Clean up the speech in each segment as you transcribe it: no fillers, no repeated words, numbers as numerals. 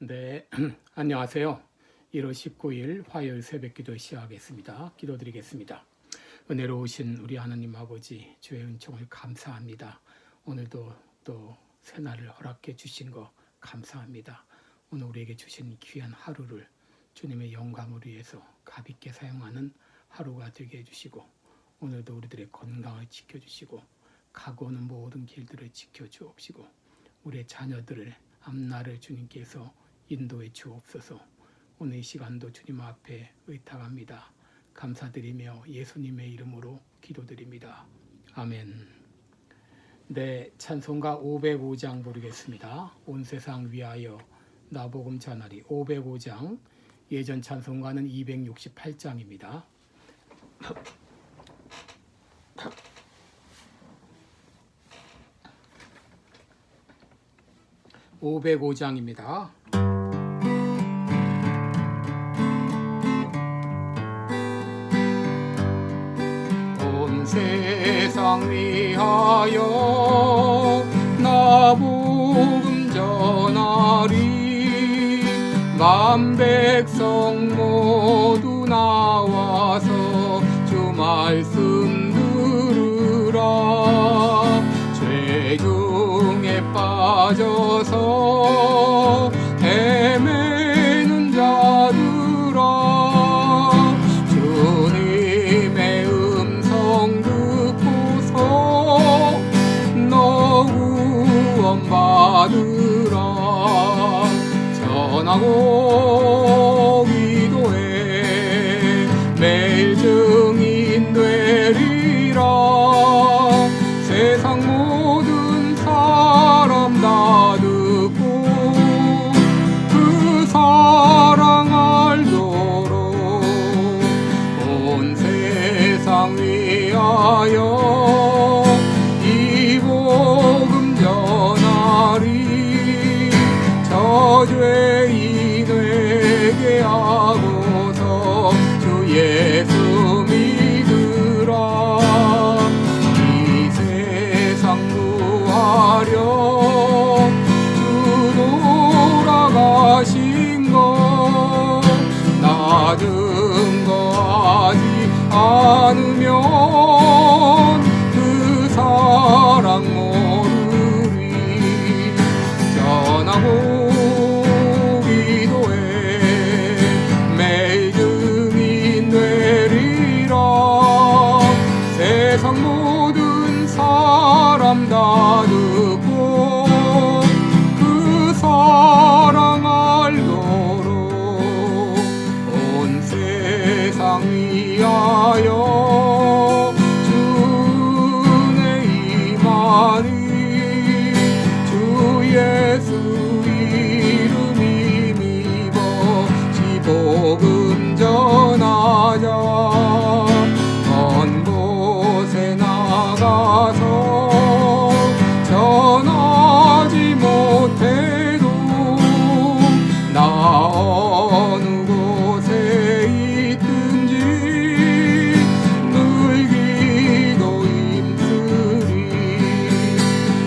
네, 안녕하세요. 1월 19일 화요일 새벽기도 시작하겠습니다. 기도드리겠습니다. 은혜로우신 우리 하나님 아버지 주의 은총을 감사합니다. 오늘도 또 새날을 허락해 주신 거 감사합니다. 오늘 우리에게 주신 귀한 하루를 주님의 영광을 위해서 가볍게 사용하는 하루가 되게 해주시고 오늘도 우리들의 건강을 지켜주시고 가고 오는 모든 길들을 지켜주옵시고 우리의 자녀들을 앞날을 주님께서 인도해 주옵소서. 오늘 이 시간도 주님 앞에 의탁합니다. 감사드리며 예수님의 이름으로 기도드립니다. 아멘. 네, 찬송가 505장 부르겠습니다. 온 세상 위하여 나복음 전하리 505장. 예전 찬송가는 268장입니다. 505장입니다. 온 세상 위하여 나복음 전하리 만 백성 모두 나와서 주 말씀 들으라. 죄 중에 빠져서 헤매는 자들아 주님의 음성 듣고서 너 구원 받으라. 전하고 기도해 매일 증인 되리라. 세상 모든 사람 다 듣고 그 사랑 알도록 온 세상 위하여 이 복음 전하리. 저죄인에게 하고서 주 예수 믿으라. 이 세상 구하려 주 돌아가신 것 낮은 거 하지 않으면 그 사랑 모르리. 전하고 기도해 매일 증인 되리라. 세상 모든 사람 다 듣고 그 사랑 알도록 온 세상 위하여 주의 임하니. 주 예수 이름 힘입어 지 복음 전하자. 먼 곳에 나가서 전하지 못해도 나 어느 곳에 있든지 늘 기도 힘쓰리.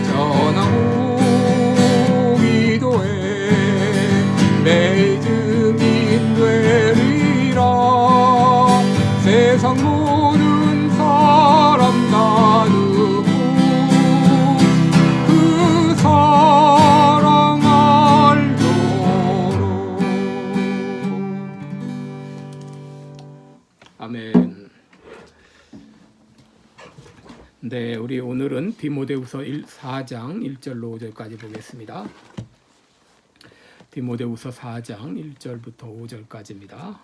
전하고 기도해 매일 증인 되리라. 세상 모든 사람 다 듣고 그 사랑 알도록. 아멘. 네, 우리 오늘은 디모데후서 4장 1절로 5절까지 보겠습니다. 디모데후서 4장 1절부터 5절까지입니다.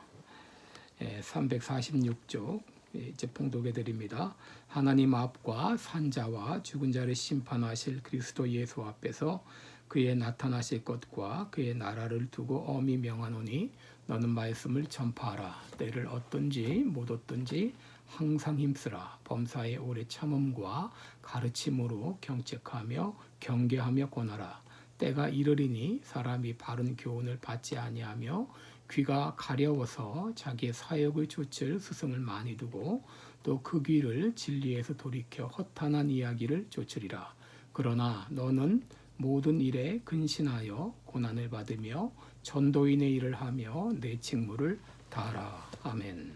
346쪽 이제 봉독해 드립니다. 하나님 앞과 산자와 죽은 자를 심판하실 그리스도 예수 앞에서 그의 나타나실 것과 그의 나라를 두고 엄히 명하노니 너는 말씀을 전파하라. 때를 얻든지 못 얻든지 항상 힘쓰라. 범사의 오래 참음과 가르침으로 경책하며 경계하며 권하라. 때가 이르리니 사람이 바른 교훈을 받지 아니하며 귀가 가려워서 자기의 사역을 좇을 스승을 많이 두고 또 그 귀를 진리에서 돌이켜 허탄한 이야기를 좇으리라. 그러나 너는 모든 일에 근신하여 고난을 받으며 전도인의 일을 하며 내 직무를 다하라. 아멘.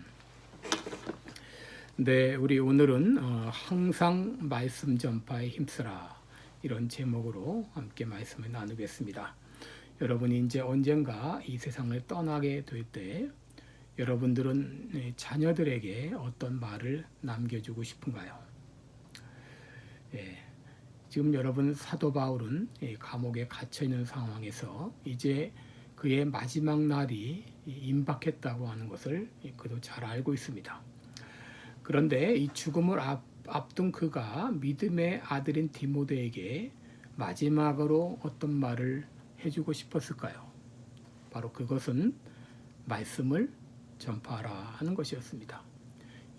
네, 우리 오늘은 항상 말씀 전파에 힘쓰라 이런 제목으로 함께 말씀을 나누겠습니다. 여러분이 이제 언젠가 이 세상을 떠나게 될 때 여러분들은 자녀들에게 어떤 말을 남겨주고 싶은가요? 예, 지금 여러분 사도 바울은 감옥에 갇혀 있는 상황에서 이제 그의 마지막 날이 임박했다고 하는 것을 그도 잘 알고 있습니다. 그런데 이 죽음을 앞둔 그가 믿음의 아들인 디모데에게 마지막으로 어떤 말을 해주고 싶었을까요? 바로 그것은 말씀을 전파하라 하는 것이었습니다.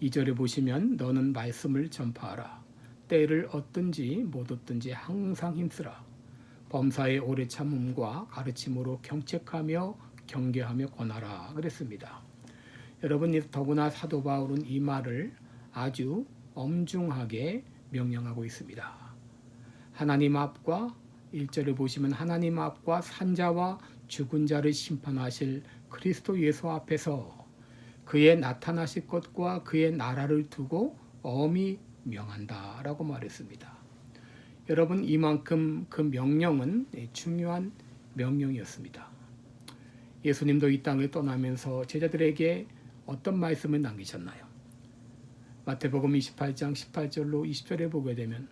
2절에 보시면 너는 말씀을 전파하라. 때를 얻든지 못 얻든지 항상 힘쓰라. 범사의 오래 참음과 가르침으로 경책하며 경계하며 권하라 그랬습니다. 여러분, 더구나 사도 바울은 이 말을 아주 엄중하게 명령하고 있습니다. 하나님 앞과 1절을 보시면 하나님 앞과 산자와 죽은 자를 심판하실 그리스도 예수 앞에서 그의 나타나실 것과 그의 나라를 두고 엄히 명한다 라고 말했습니다. 여러분, 이만큼 그 명령은 중요한 명령이었습니다. 예수님도 이 땅을 떠나면서 제자들에게 어떤 말씀을 남기셨나요? 마태복음 28장 18절로 20절에 보게 되면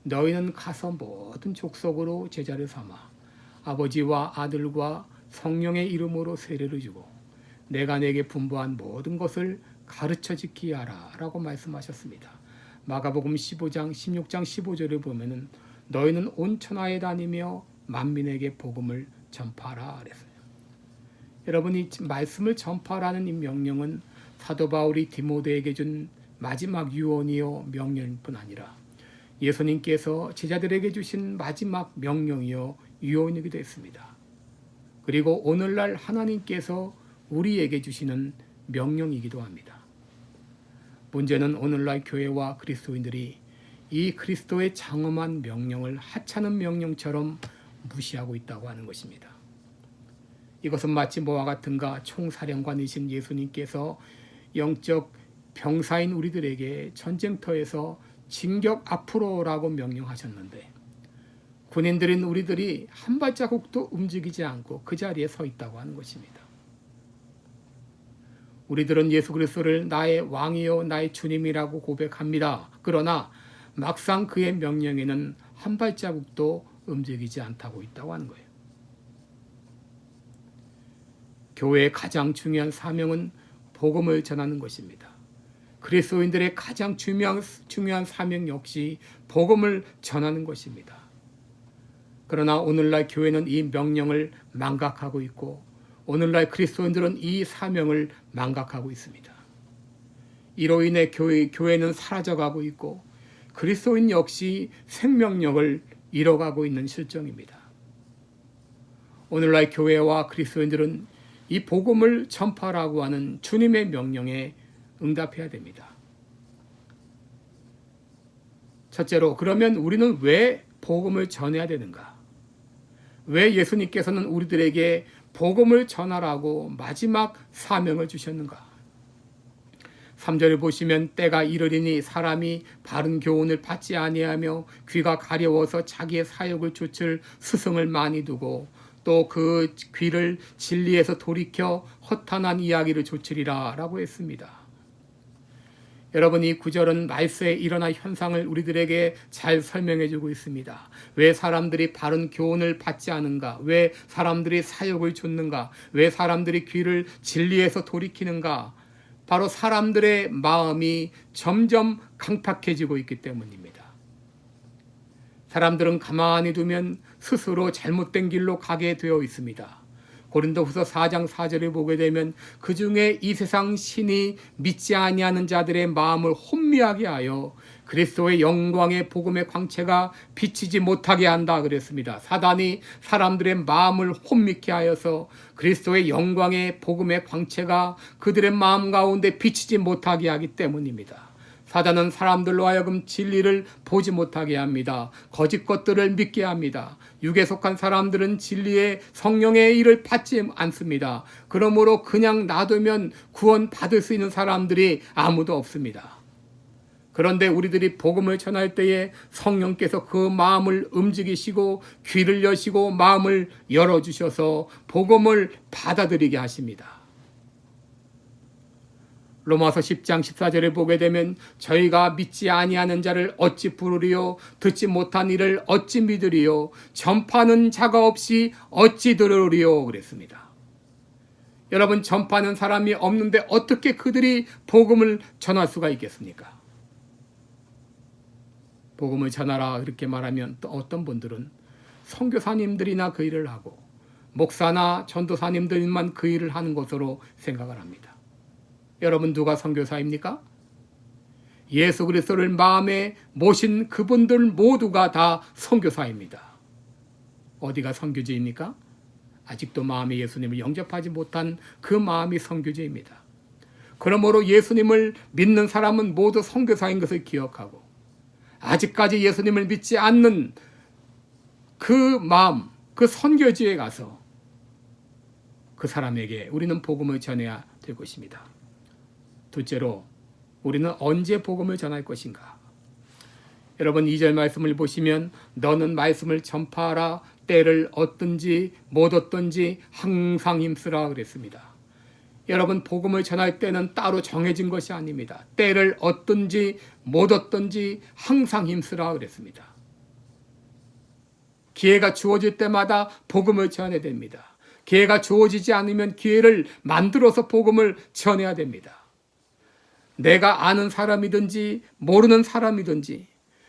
너희는 가서 모든 족속으로 제자를 삼아 아버지와 아들과 성령의 이름으로 세례를 주고 내가 내게 분부한 모든 것을 가르쳐 지키게 하라 라고 말씀하셨습니다. 마가복음 15장 16장 15절에 보면은 너희는 온 천하에 다니며 만민에게 복음을 전파하라 그랬어요. 여러분이 말씀을 전파하라는 이 명령은 사도 바울이 디모데에게 준 마지막 유언이요 명령일 뿐 아니라 예수님께서 제자들에게 주신 마지막 명령이요 유언이기도 했습니다. 그리고 오늘날 하나님께서 우리에게 주시는 명령이기도 합니다. 문제는 오늘날 교회와 그리스도인들이 이 그리스도의 장엄한 명령을 하찮은 명령처럼 무시하고 있다고 하는 것입니다. 이것은 마치 뭐와 같은가? 총사령관이신 예수님께서 영적 병사인 우리들에게 전쟁터에서 진격 앞으로라고 명령하셨는데 군인들인 우리들이 한 발자국도 움직이지 않고 그 자리에 서 있다고 하는 것입니다. 우리들은 예수 그리스도를 나의 왕이요 나의 주님이라고 고백합니다. 그러나 막상 그의 명령에는 한 발자국도 움직이지 않다고 있다고 하는 거예요. 교회의 가장 중요한 사명은 복음을 전하는 것입니다. 그리스도인들의 가장 중요한 사명 역시 복음을 전하는 것입니다. 그러나 오늘날 교회는 이 명령을 망각하고 있고 오늘날 그리스도인들은 이 사명을 망각하고 있습니다. 이로 인해 교회는 사라져가고 있고 그리스도인 역시 생명력을 잃어가고 있는 실정입니다. 오늘날 교회와 그리스도인들은 이 복음을 전파하라고 하는 주님의 명령에 응답해야 됩니다. 첫째로, 그러면 우리는 왜 복음을 전해야 되는가? 왜 예수님께서는 우리들에게 복음을 전하라고 마지막 사명을 주셨는가? 3절을 보시면 때가 이르리니 사람이 바른 교훈을 받지 아니하며 귀가 가려워서 자기의 사욕을 좇을 스승을 많이 두고 또 그 귀를 진리에서 돌이켜 허탄한 이야기를 좇으리라 라고 했습니다. 여러분, 이 구절은 말세에 일어날 현상을 우리들에게 잘 설명해 주고 있습니다. 왜 사람들이 바른 교훈을 받지 않은가? 왜 사람들이 사욕을 좇는가? 왜 사람들이 귀를 진리에서 돌이키는가? 바로 사람들의 마음이 점점 강팍해지고 있기 때문입니다. 사람들은 가만히 두면 스스로 잘못된 길로 가게 되어 있습니다. 고린도후서 4장 4절을 보게 되면 그 중에 이 세상 신이 믿지 아니하는 자들의 마음을 혼미하게 하여 그리스도의 영광의 복음의 광채가 비치지 못하게 한다 그랬습니다. 사단이 사람들의 마음을 혼미케 하여서 그리스도의 영광의 복음의 광채가 그들의 마음 가운데 비치지 못하게 하기 때문입니다. 사단은 사람들로 하여금 진리를 보지 못하게 합니다. 거짓 것들을 믿게 합니다. 육에 속한 사람들은 진리의 성령의 일을 받지 않습니다. 그러므로 그냥 놔두면 구원 받을 수 있는 사람들이 아무도 없습니다. 그런데 우리들이 복음을 전할 때에 성령께서 그 마음을 움직이시고 귀를 여시고 마음을 열어주셔서 복음을 받아들이게 하십니다. 로마서 10장 14절을 보게 되면 저희가 믿지 아니하는 자를 어찌 부르리요 듣지 못한 이를 어찌 믿으리요 전파하는 자가 없이 어찌 들으리요 그랬습니다. 여러분, 전파하는 사람이 없는데 어떻게 그들이 복음을 전할 수가 있겠습니까? 복음을 전하라 그렇게 말하면 또 어떤 분들은 선교사님들이나 그 일을 하고 목사나 전도사님들만 그 일을 하는 것으로 생각을 합니다. 여러분, 누가 선교사입니까? 예수 그리스도를 마음에 모신 그분들 모두가 다 선교사입니다. 어디가 선교지입니까? 아직도 마음에 예수님을 영접하지 못한 그 마음이 선교지입니다. 그러므로 예수님을 믿는 사람은 모두 선교사인 것을 기억하고 아직까지 예수님을 믿지 않는 그 마음, 그 선교지에 가서 그 사람에게 우리는 복음을 전해야 될 것입니다. 둘째로, 우리는 언제 복음을 전할 것인가? 여러분, 2절 말씀을 보시면 너는 말씀을 전파하라. 때를 얻든지 못 얻든지 항상 힘쓰라 그랬습니다. 여러분, 복음을 전할 때는 따로 정해진 것이 아닙니다. 때를 얻든지 못 얻든지 항상 힘쓰라 그랬습니다. 기회가 주어질 때마다 복음을 전해야 됩니다. 기회가 주어지지 않으면 기회를 만들어서 복음을 전해야 됩니다. 내가 아는 사람이든지 모르는 사람이든지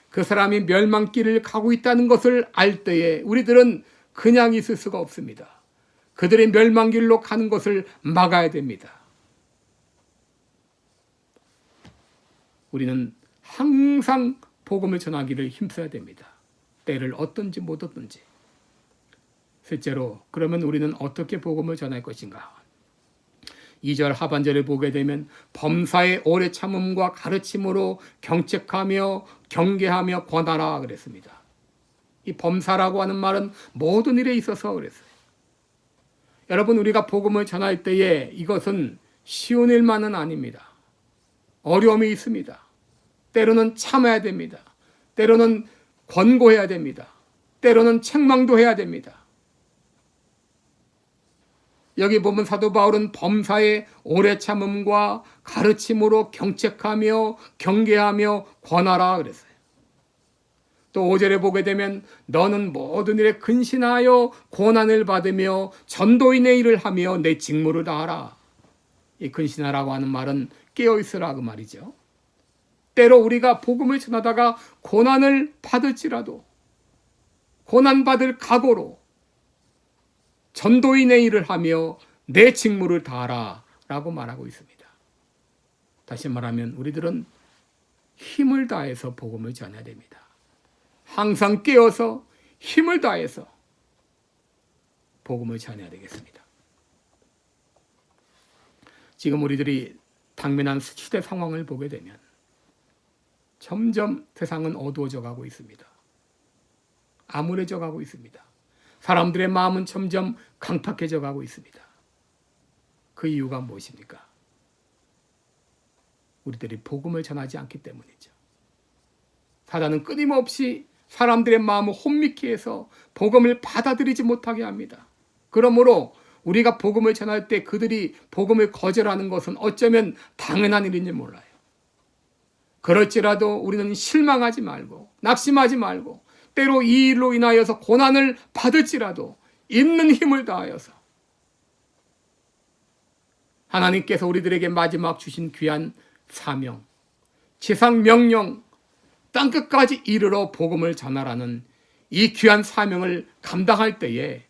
그 사람이 멸망길을 가고 있다는 것을 알 때에 우리들은 그냥 있을 수가 없습니다. 그들의 멸망길로 가는 것을 막아야 됩니다. 우리는 항상 복음을 전하기를 힘써야 됩니다. 때를 얻든지 못 얻든지. 셋째로, 그러면 우리는 어떻게 복음을 전할 것인가? 2절 하반절을 보게 되면 범사의 오래 참음과 가르침으로 경책하며 경계하며 권하라 그랬습니다. 이 범사라고 하는 말은 모든 일에 있어서 그랬어요. 여러분, 우리가 복음을 전할 때에 이것은 쉬운 일만은 아닙니다. 어려움이 있습니다. 때로는 참아야 됩니다. 때로는 권고해야 됩니다. 때로는 책망도 해야 됩니다. 여기 보면 사도 바울은 범사의 오래 참음과 가르침으로 경책하며 경계하며 권하라 그랬어요. 또 5절에 보게 되면 너는 모든 일에 근신하여 고난을 받으며 전도인의 일을 하며 내 직무를 다하라. 이 근신하라고 하는 말은 깨어있으라 그 말이죠. 때로 우리가 복음을 전하다가 고난을 받을지라도 고난받을 각오로 전도인의 일을 하며 내 직무를 다하라 라고 말하고 있습니다. 다시 말하면 우리들은 힘을 다해서 복음을 전해야 됩니다. 항상 깨어서 힘을 다해서 복음을 전해야 되겠습니다. 지금 우리들이 당면한 시대 상황을 보게 되면 점점 세상은 어두워져 가고 있습니다. 암울해져 가고 있습니다. 사람들의 마음은 점점 강팍해져 가고 있습니다. 그 이유가 무엇입니까? 우리들이 복음을 전하지 않기 때문이죠. 사단은 끊임없이 사람들의 마음을 혼미케 해서 복음을 받아들이지 못하게 합니다. 그러므로 우리가 복음을 전할 때 그들이 복음을 거절하는 것은 어쩌면 당연한 일인지 몰라요. 그럴지라도 우리는 실망하지 말고 낙심하지 말고 때로 이 일로 인하여서 고난을 받을지라도 있는 힘을 다하여서 하나님께서 우리들에게 마지막 주신 귀한 사명, 지상 명령, 땅끝까지 이르러 복음을 전하라는 이 귀한 사명을 감당할 때에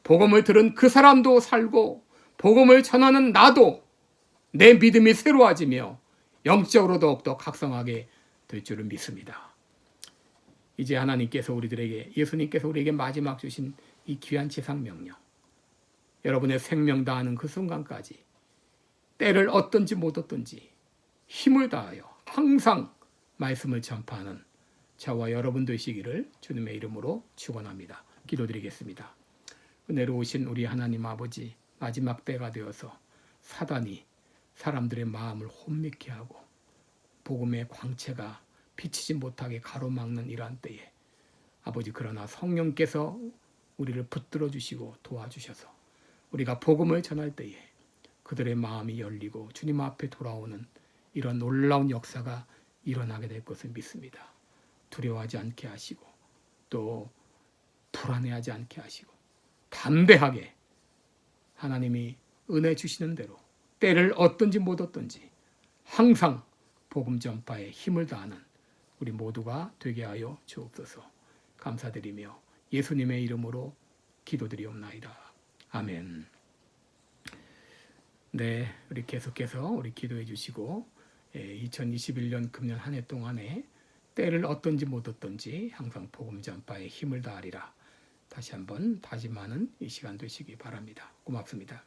복음을 들은 그 사람도 살고 복음을 전하는 나도 내 믿음이 새로워지며 영적으로 더욱더 각성하게 될 줄을 믿습니다. 이제 하나님께서 우리들에게, 예수님께서 우리에게 마지막 주신 이 귀한 지상 명령, 여러분의 생명 다하는 그 순간까지 때를 얻든지 못 얻든지 힘을 다하여 항상 말씀을 전파하는 저와 여러분 되시기를 주님의 이름으로 축원합니다. 기도드리겠습니다. 은혜로우신 우리 하나님 아버지, 마지막 때가 되어서 사단이 사람들의 마음을 혼미케 하고 복음의 광채가 비치지 못하게 가로막는 이러한 때에 아버지, 그러나 성령께서 우리를 붙들어 주시고 도와주셔서 우리가 복음을 전할 때에 그들의 마음이 열리고 주님 앞에 돌아오는 이런 놀라운 역사가 일어나게 될 것을 믿습니다. 두려워하지 않게 하시고 또 불안해하지 않게 하시고 담대하게 하나님이 은혜 주시는 대로 때를 얻든지 못 얻든지 항상 복음 전파에 힘을 다하는 우리 모두가 되게 하여 주옵소서. 감사드리며 예수님의 이름으로 기도드리옵나이다. 아멘. 네, 우리 계속해서 우리 기도해 주시고 2021년 금년 한 해 동안에 때를 얻든지 못 얻든지 항상 복음 전파에 힘을 다하리라. 다시 한번 다짐하는 이 시간 되시기 바랍니다. 고맙습니다.